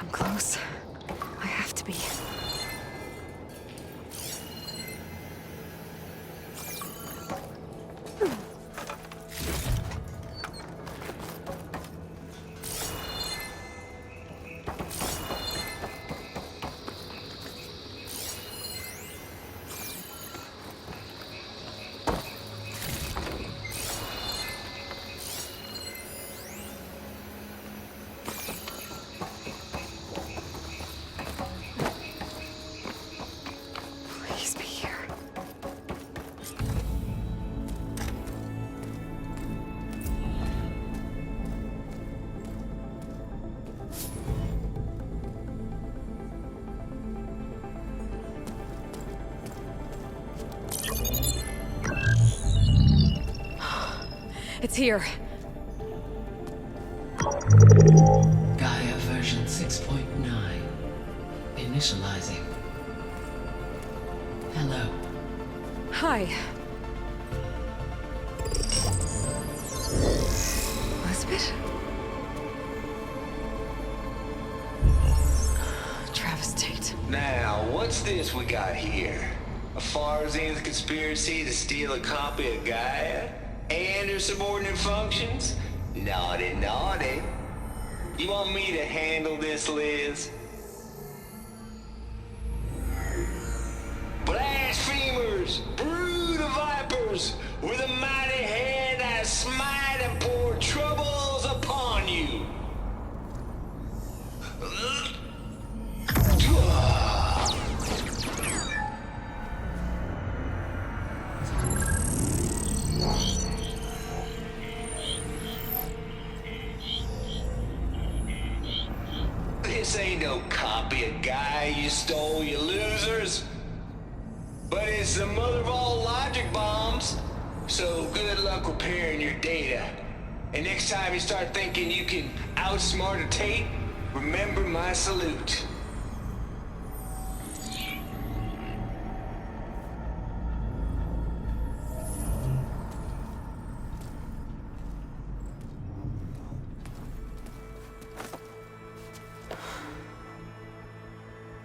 I'm close. I have to be. Please be here. It's here. Gaia version 6.9. Initializing. Hello. Hi. Elizabeth? Travis Tate. Now, what's this we got here? A Farsian's conspiracy to steal a copy of Gaia? And her subordinate functions? Naughty, naughty. You want me to handle this, Liz? Blasphemers! Brood of vipers! With a mighty hand I smite and pour troubles upon you! This ain't no copy of Gaia you stole, you losers. But it's the mother of all logic bombs. So good luck repairing your data. And next time you start thinking you can outsmart a Tate, remember my salute.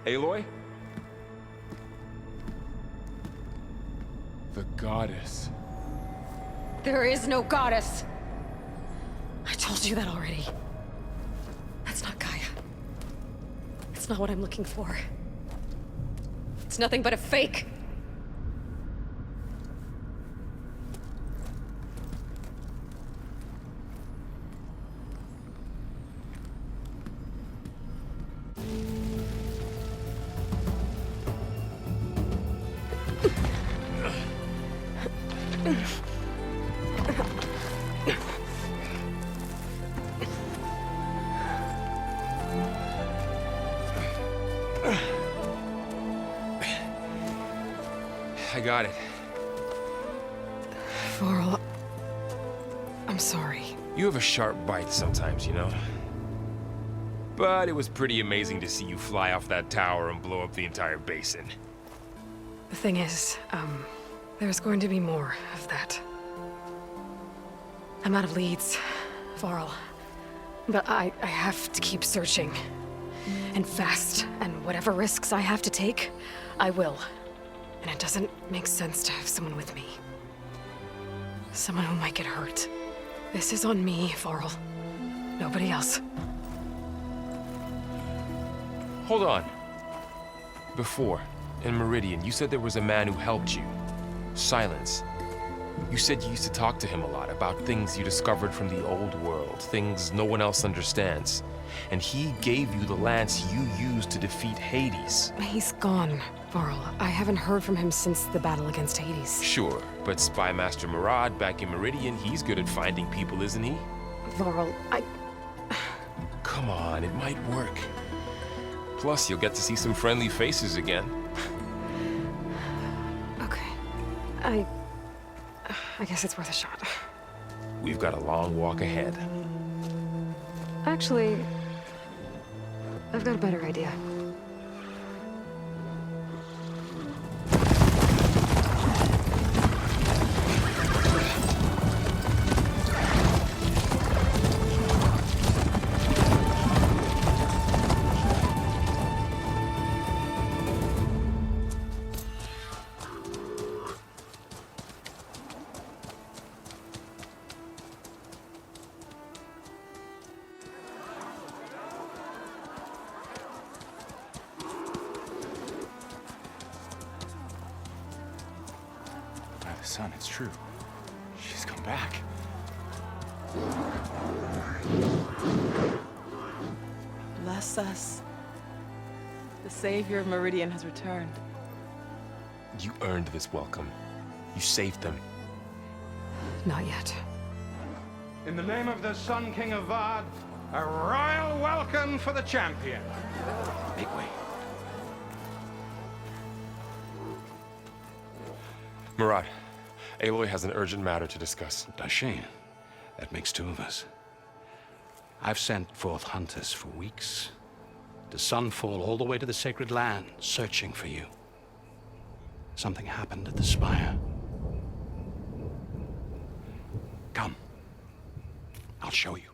Aloy? The goddess. There is no goddess. I told you that already. That's not Gaia. It's not what I'm looking for. It's nothing but a fake. I got it. Varl, I'm sorry. You have a sharp bite sometimes, you know? But it was pretty amazing to see you fly off that tower and blow up the entire basin. The thing is, there's going to be more of that. I'm out of leads, Varl. But I have to keep searching. And fast, and whatever risks I have to take, I will. And it doesn't make sense to have someone with me. Someone who might get hurt. This is on me, Varl. Nobody else. Hold on. Before, in Meridian, you said there was a man who helped you. Silence. You said you used to talk to him a lot about things you discovered from the old world, things no one else understands. And he gave you the lance you used to defeat Hades. He's gone, Varl. I haven't heard from him since the battle against Hades. Sure, but Spy Master Murad back in Meridian, he's good at finding people, isn't he? Varl, Come on, it might work. Plus, you'll get to see some friendly faces again. Okay. I guess it's worth a shot. We've got a long walk ahead. Actually, I've got a better idea. Son, it's true. She's come back. Bless us. The Savior of Meridian has returned. You earned this welcome. You saved them. Not yet. In the name of the Sun King of Vard, a royal welcome for the champion. Make way. Murat, Aloy has an urgent matter to discuss. Dashane, that makes two of us. I've sent forth hunters for weeks, to Sunfall all the way to the Sacred Land, searching for you. Something happened at the Spire. Come. I'll show you.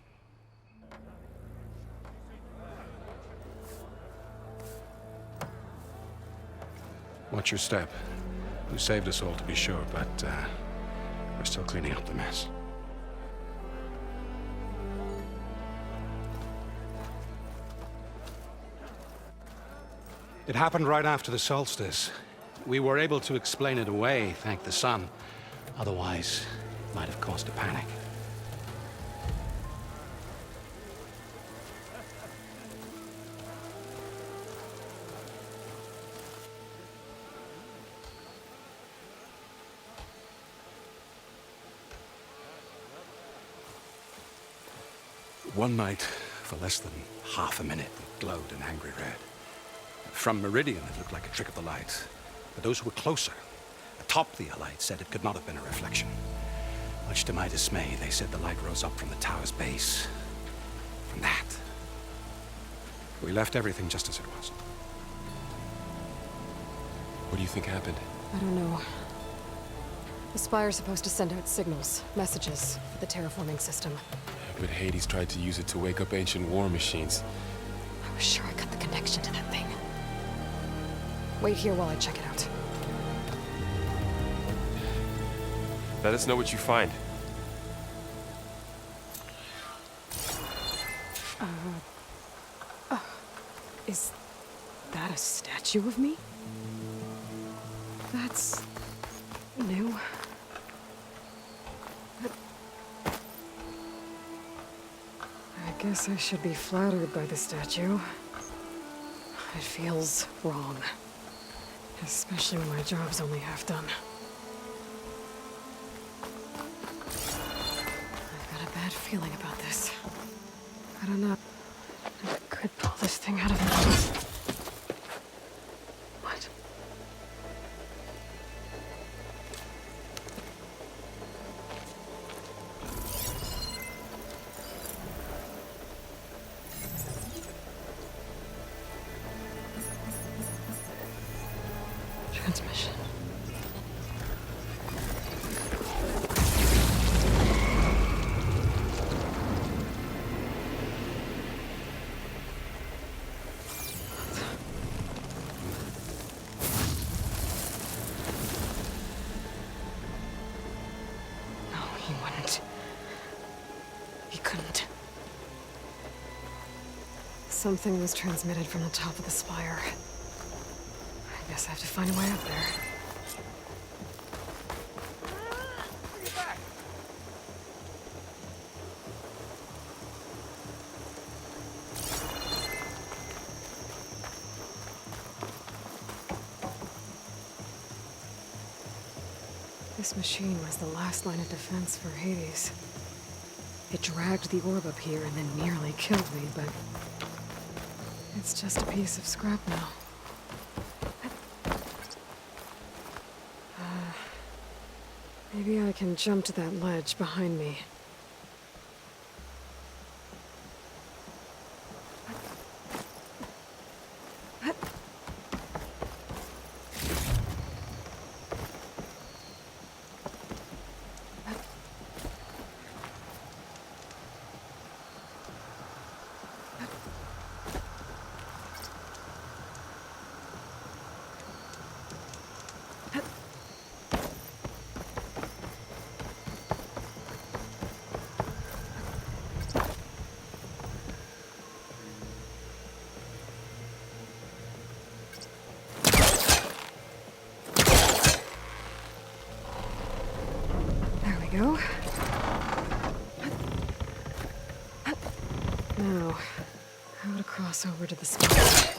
Watch your step. You saved us all, to be sure, but we're still cleaning up the mess. It happened right after the solstice. We were able to explain it away, thank the sun. Otherwise, it might have caused a panic. One night, for less than half a minute, it glowed an angry red. From Meridian, it looked like a trick of the light. But those who were closer, atop the light, said it could not have been a reflection. Much to my dismay, they said the light rose up from the tower's base. From that. We left everything just as it was. What do you think happened? I don't know. The Spire's supposed to send out signals, messages, for the terraforming system. But Hades tried to use it to wake up ancient war machines. I was sure I got the connection to that thing. Wait here while I check it out. Let us know what you find. Is that a statue of me? That's new. I guess I should be flattered by the statue. It feels wrong. Especially when my job's only half done. I've got a bad feeling about this. I don't know. I could pull this thing out of me. What? Transmission. No, he wouldn't. He couldn't. Something was transmitted from the top of the spire. I guess I have to find a way up there. This machine was the last line of defense for Hades. It dragged the orb up here and then nearly killed me, but it's just a piece of scrap now. Maybe I can jump to that ledge behind me. we go. Now, how to cross over to the spire.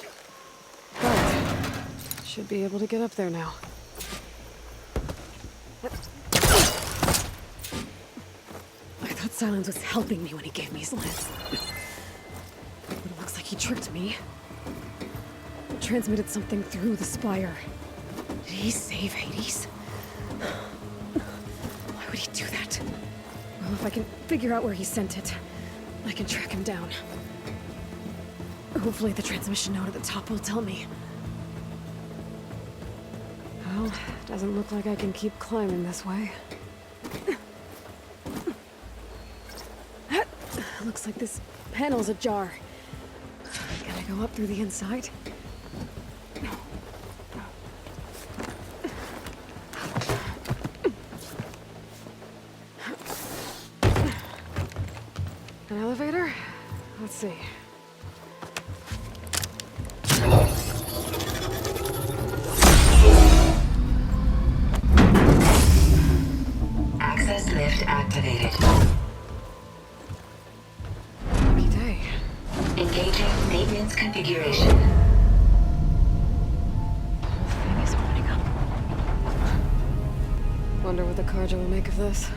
But, should be able to get up there now. I thought Silence was helping me when he gave me his lance. But it looks like he tricked me. Transmitted something through the spire. Did he save Hades? Why would he do that? Well, if I can figure out where he sent it, I can track him down. Hopefully the transmission note at the top will tell me. Well, doesn't look like I can keep climbing this way. Looks like this panel's ajar. Can I go up through the inside? An elevator? Let's see. Access lift activated. Lucky day. Engaging maintenance configuration. The whole thing is opening up. Wonder what the Carja will make of this.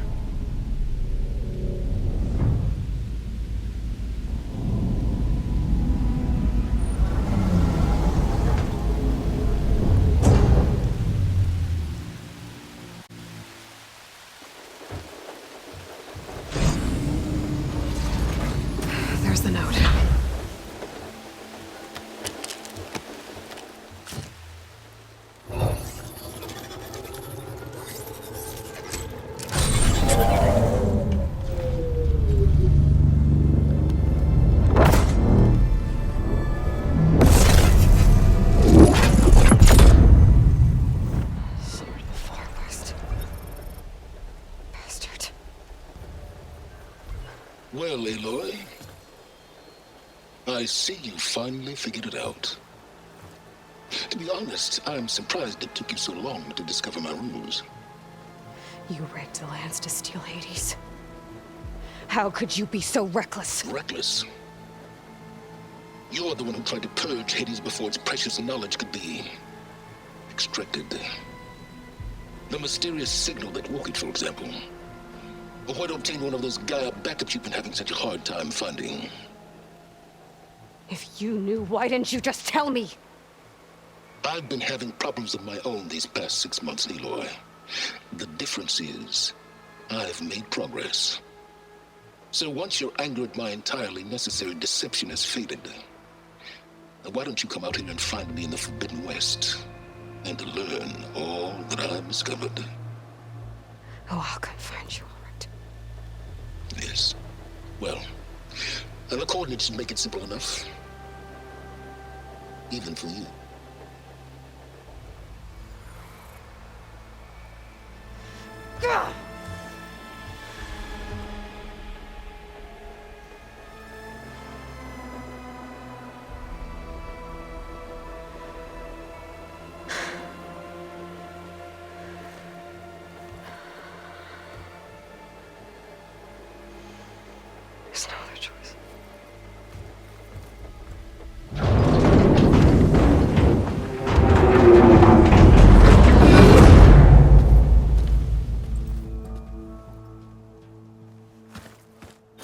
There's the note. Sword of the Far West. Bastard. Well, Aloy, I see you finally figured it out. To be honest, I'm surprised it took you so long to discover my ruse. You rigged the lance to steal Hades. How could you be so reckless? Reckless. You're the one who tried to purge Hades before its precious knowledge could be extracted. The mysterious signal that woke it, for example. Or why to obtain one of those Gaia backups you've been having such a hard time finding. If you knew, why didn't you just tell me? I've been having problems of my own these past 6 months, Aloy. The difference is, I've made progress. So once your anger at my entirely necessary deception has faded, why don't you come out here and find me in the Forbidden West, and to learn all that I've discovered? Oh, I'll come find you, all right. Yes. Well, the coordinates should make it simple enough. Even for you. Gah! There's no other choice.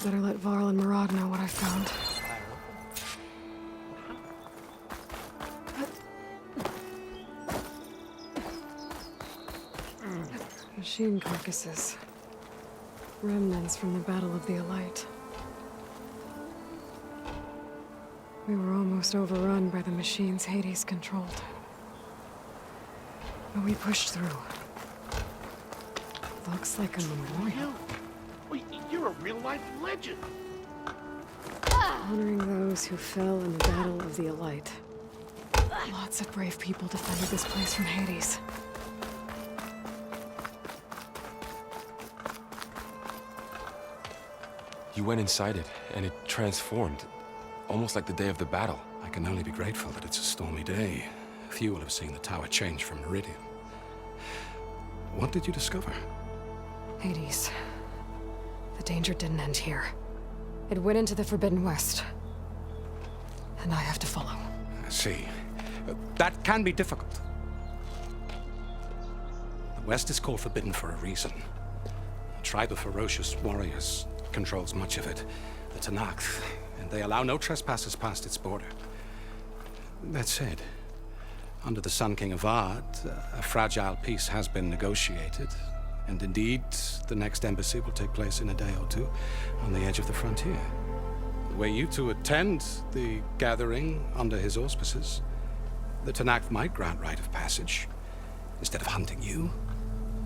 Better let Varl and Murad know what I found. Machine carcasses. Remnants from the Battle of the Elite. We were almost overrun by the machines Hades controlled. But we pushed through. Looks like a memorial. Well, you're a real-life legend. Honoring those who fell in the Battle of the Elite. Lots of brave people defended this place from Hades. You went inside it, and it transformed. Almost like the day of the battle. I can only be grateful that it's a stormy day. Few will have seen the tower change from Meridian. What did you discover? Hades. The danger didn't end here. It went into the Forbidden West. And I have to follow. I see. That can be difficult. The West is called Forbidden for a reason. A tribe of ferocious warriors controls much of it, the Tanakh, and they allow no trespassers past its border. That said, under the Sun King of Ard, a fragile peace has been negotiated, and indeed, the next embassy will take place in a day or two on the edge of the frontier. Were you to attend the gathering under his auspices, the Tanakh might grant right of passage, instead of hunting you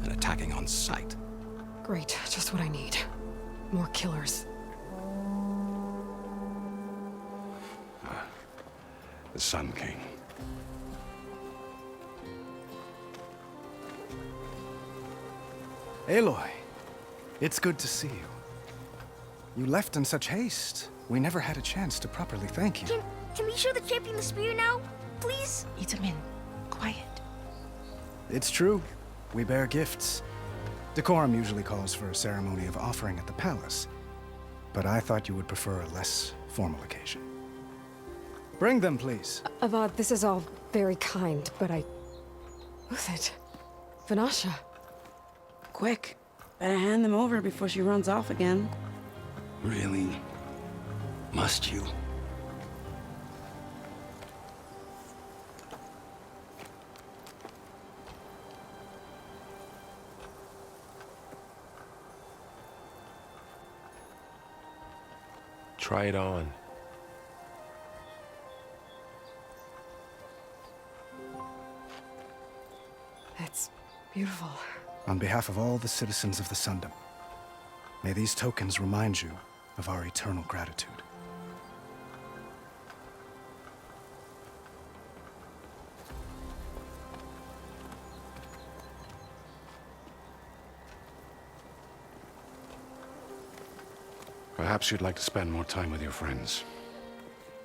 and attacking on sight. Great, just what I need. More killers. The Sun King. Aloy, it's good to see you. You left in such haste. We never had a chance to properly thank you. Can we show the champion the spear now? Please? Itamin, quiet. It's true. We bear gifts. Decorum usually calls for a ceremony of offering at the palace. But I thought you would prefer a less formal occasion. Bring them, please. Avad, this is all very kind, but Who's it? Vanasha. Quick. Better hand them over before she runs off again. Really? Must you? Try it on. It's beautiful. On behalf of all the citizens of the Sundom, may these tokens remind you of our eternal gratitude. Perhaps you'd like to spend more time with your friends.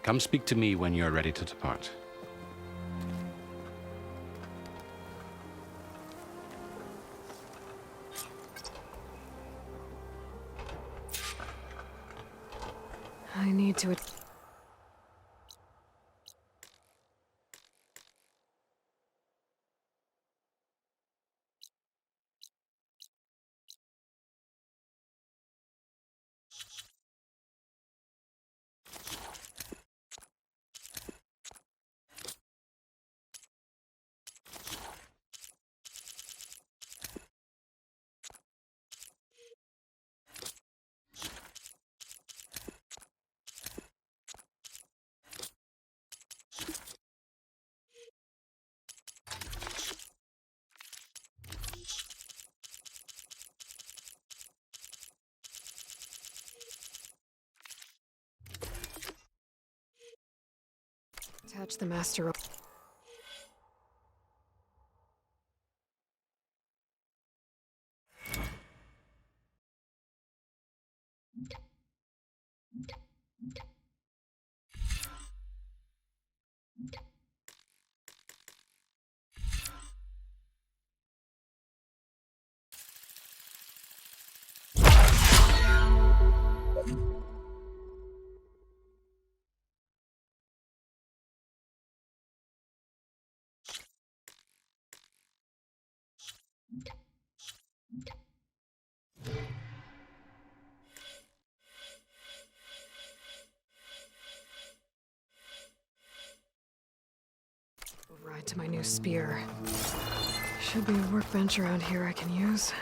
Come speak to me when you're ready to depart. I need to... Attach the master... Ride to my new spear. Should be a workbench around here I can use.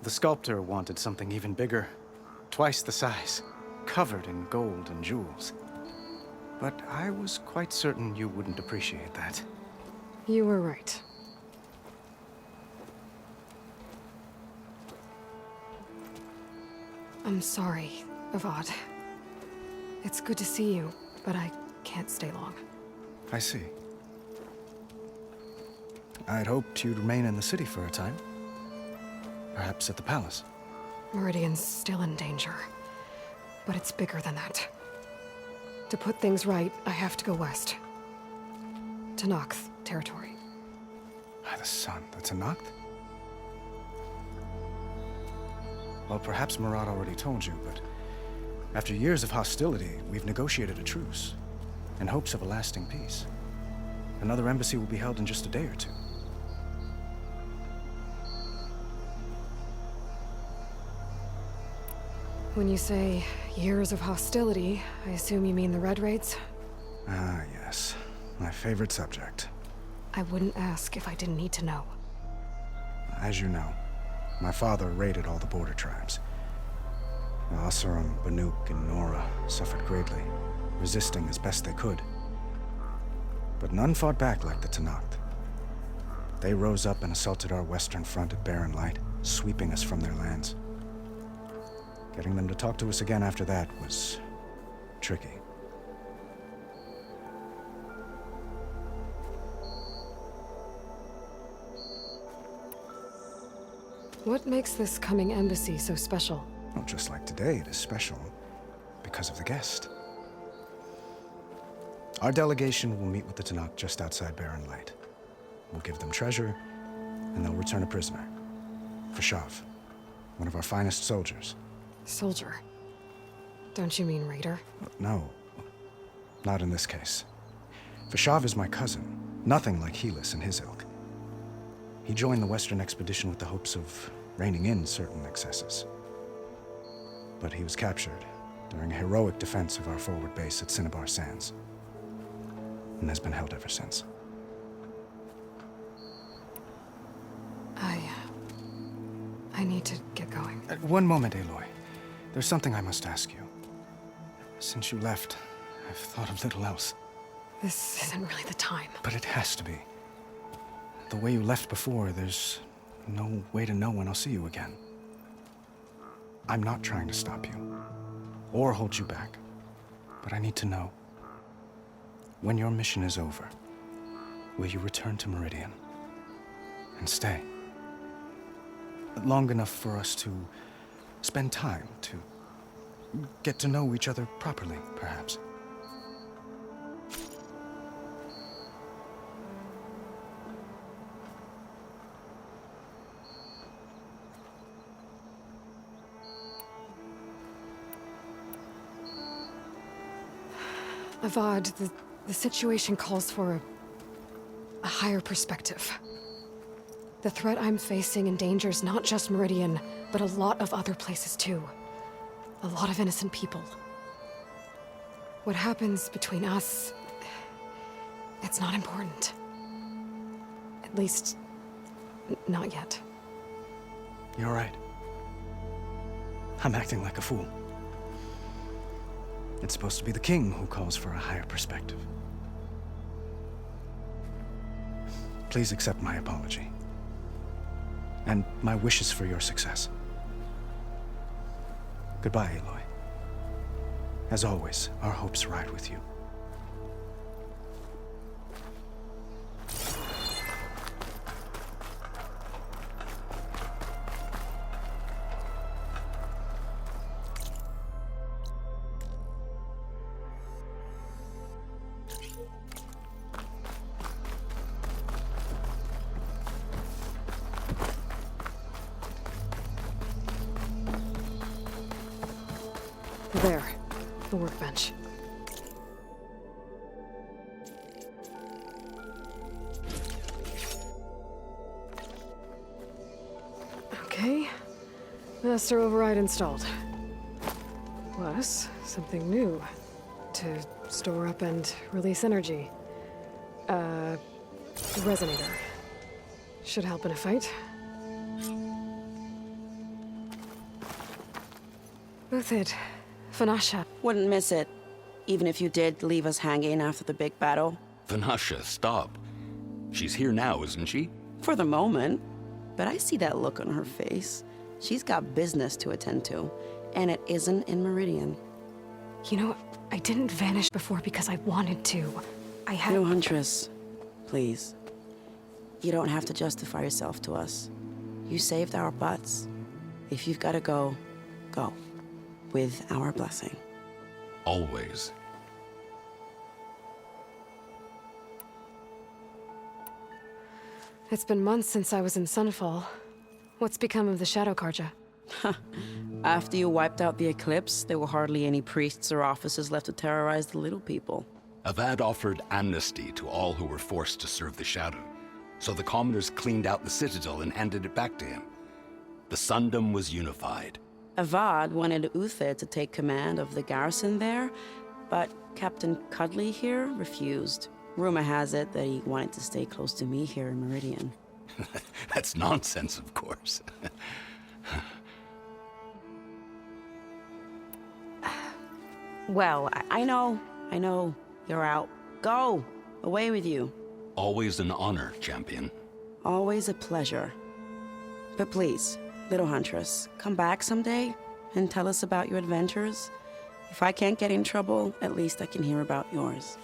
The sculptor wanted something even bigger. Twice the size. Covered in gold and jewels. But I was quite certain you wouldn't appreciate that. You were right. I'm sorry, Avad. It's good to see you, but I can't stay long. I see. I'd hoped you'd remain in the city for a time. Perhaps at the palace. Meridian's still in danger, but it's bigger than that. To put things right, I have to go west. To Nox territory. By the sun, that's a Noct? Well, perhaps Murad already told you, but after years of hostility, we've negotiated a truce in hopes of a lasting peace. Another embassy will be held in just a day or two. When you say years of hostility, I assume you mean the Red Raids? Ah, yes. My favorite subject. I wouldn't ask if I didn't need to know. As you know, my father raided all the border tribes. The Asurum, Banuk, and Nora suffered greatly, resisting as best they could. But none fought back like the Tenakth. They rose up and assaulted our western front at Barren Light, sweeping us from their lands. Getting them to talk to us again after that was tricky. What makes this coming embassy so special? Well, just like today, it is special because of the guest. Our delegation will meet with the Tenakth just outside Barren Light. We'll give them treasure, and they'll return a prisoner. Fashav, one of our finest soldiers. Soldier? Don't you mean raider? No, not in this case. Fashav is my cousin, nothing like Helis and his ilk. He joined the Western expedition with the hopes of reining in certain excesses. But he was captured during a heroic defense of our forward base at Cinnabar Sands, and has been held ever since. I need to get going. One moment, Aloy. There's something I must ask you. Since you left, I've thought of little else. This isn't really the time. But it has to be. The way you left before, there's no way to know when I'll see you again. I'm not trying to stop you, or hold you back, but I need to know. When your mission is over, will you return to Meridian and stay? Long enough for us to spend time, to get to know each other properly, perhaps. Avad, the situation calls for a higher perspective. The threat I'm facing endangers not just Meridian, but a lot of other places too. A lot of innocent people. What happens between us, it's not important. At least, not yet. You're right. I'm acting like a fool. It's supposed to be the king who calls for a higher perspective. Please accept my apology. And my wishes for your success. Goodbye, Aloy. As always, our hopes ride with you. There, the workbench. Okay, master override installed. Plus, something new. To store up and release energy. Resonator. Should help in a fight. Uthid. Vanasha. Wouldn't miss it, even if you did leave us hanging after the big battle. Vanasha, stop. She's here now, isn't she? For the moment. But I see that look on her face. She's got business to attend to, and it isn't in Meridian. You know, I didn't vanish before because I wanted to. I had... No, Huntress. Please. You don't have to justify yourself to us. You saved our butts. If you've got to go, go. With our blessing. Always. It's been months since I was in Sunfall. What's become of the Shadow Karja? After you wiped out the Eclipse, there were hardly any priests or officers left to terrorize the little people. Avad offered amnesty to all who were forced to serve the Shadow, so the commoners cleaned out the Citadel and handed it back to him. The Sundom was unified. Avad wanted Uther to take command of the garrison there, but Captain Cudley here refused. Rumor has it that he wanted to stay close to me here in Meridian. That's nonsense, of course. Well, I know. You're out. Go! Away with you. Always an honor, champion. Always a pleasure. But please, little Huntress, come back someday and tell us about your adventures. If I can't get in trouble, at least I can hear about yours.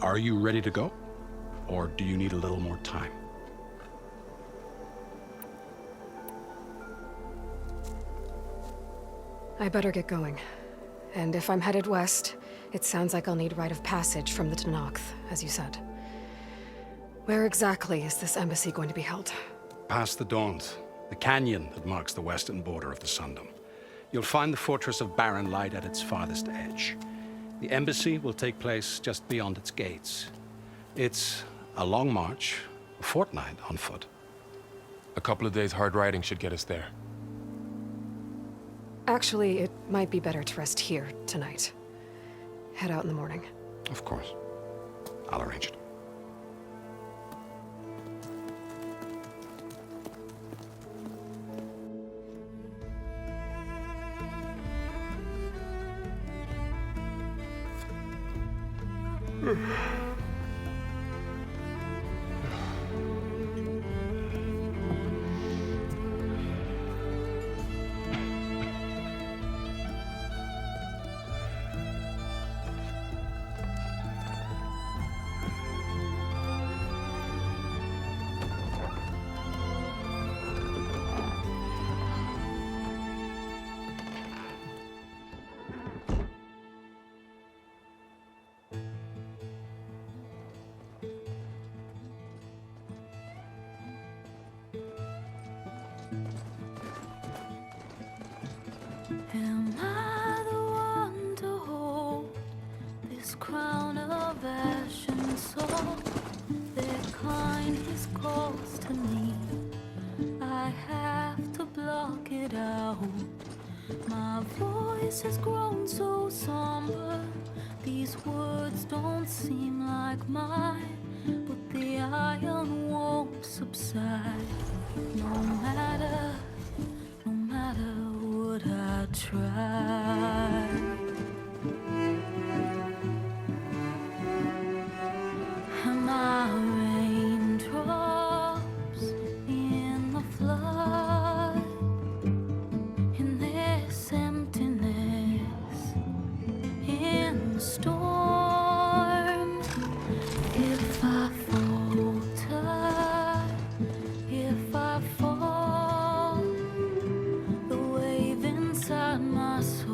Are you ready to go? Or do you need a little more time? I better get going. And if I'm headed west, it sounds like I'll need rite of passage from the Tenakth, as you said. Where exactly is this embassy going to be held? Past the Daunt, the canyon that marks the western border of the Sundom. You'll find the fortress of Barren Light at its farthest edge. The embassy will take place just beyond its gates. It's a long march, a fortnight on foot. A couple of days hard riding should get us there. Actually, it might be better to rest here tonight. Head out in the morning. Of course. I'll arrange it. Am I the one to hold this crown of ash and salt? Their kindness calls to me. I have to block it out. My voice has grown so somber. These words don't seem like mine, but the iron won't subside. No matter what I try. Am I raindrops in the flood? In this emptiness, in the storm. If I falter, if I fall, the wave inside my soul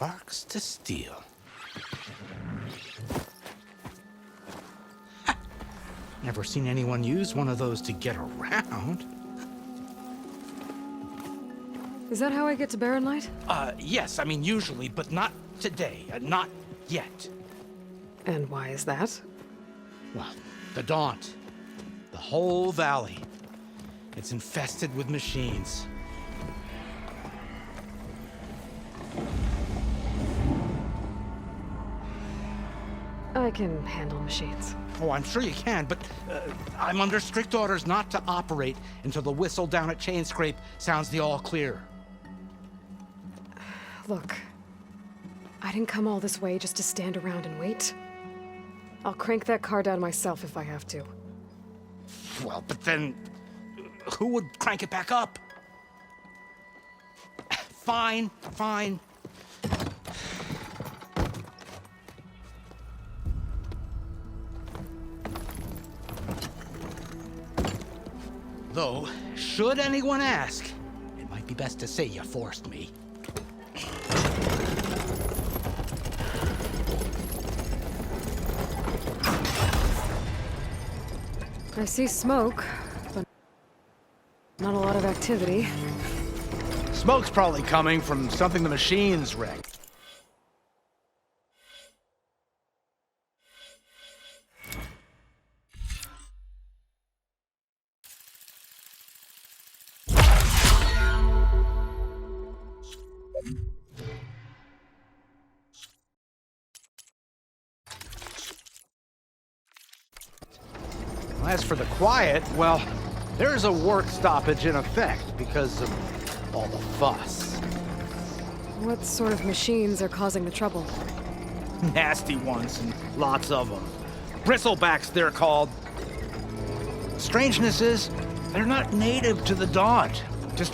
Sparks to steel. Never seen anyone use one of those to get around. Is that how I get to Barren Light? Yes, I mean usually, but not today. Not yet. And why is that? Well, the Daunt. The whole valley. It's infested with machines. I can handle machines. Oh, I'm sure you can, but I'm under strict orders not to operate until the whistle down at Chainscrape sounds the all clear. Look, I didn't come all this way just to stand around and wait. I'll crank that car down myself if I have to. Well, but then who would crank it back up? Fine, fine. Though, should anyone ask, it might be best to say you forced me. I see smoke, but not a lot of activity. Smoke's probably coming from something the machines wrecked. As for the quiet, well, there's a work stoppage in effect because of all the fuss. What sort of machines are causing the trouble? Nasty ones, and lots of them. Bristlebacks, they're called. Strangeness is, they're not native to the Daunt. Just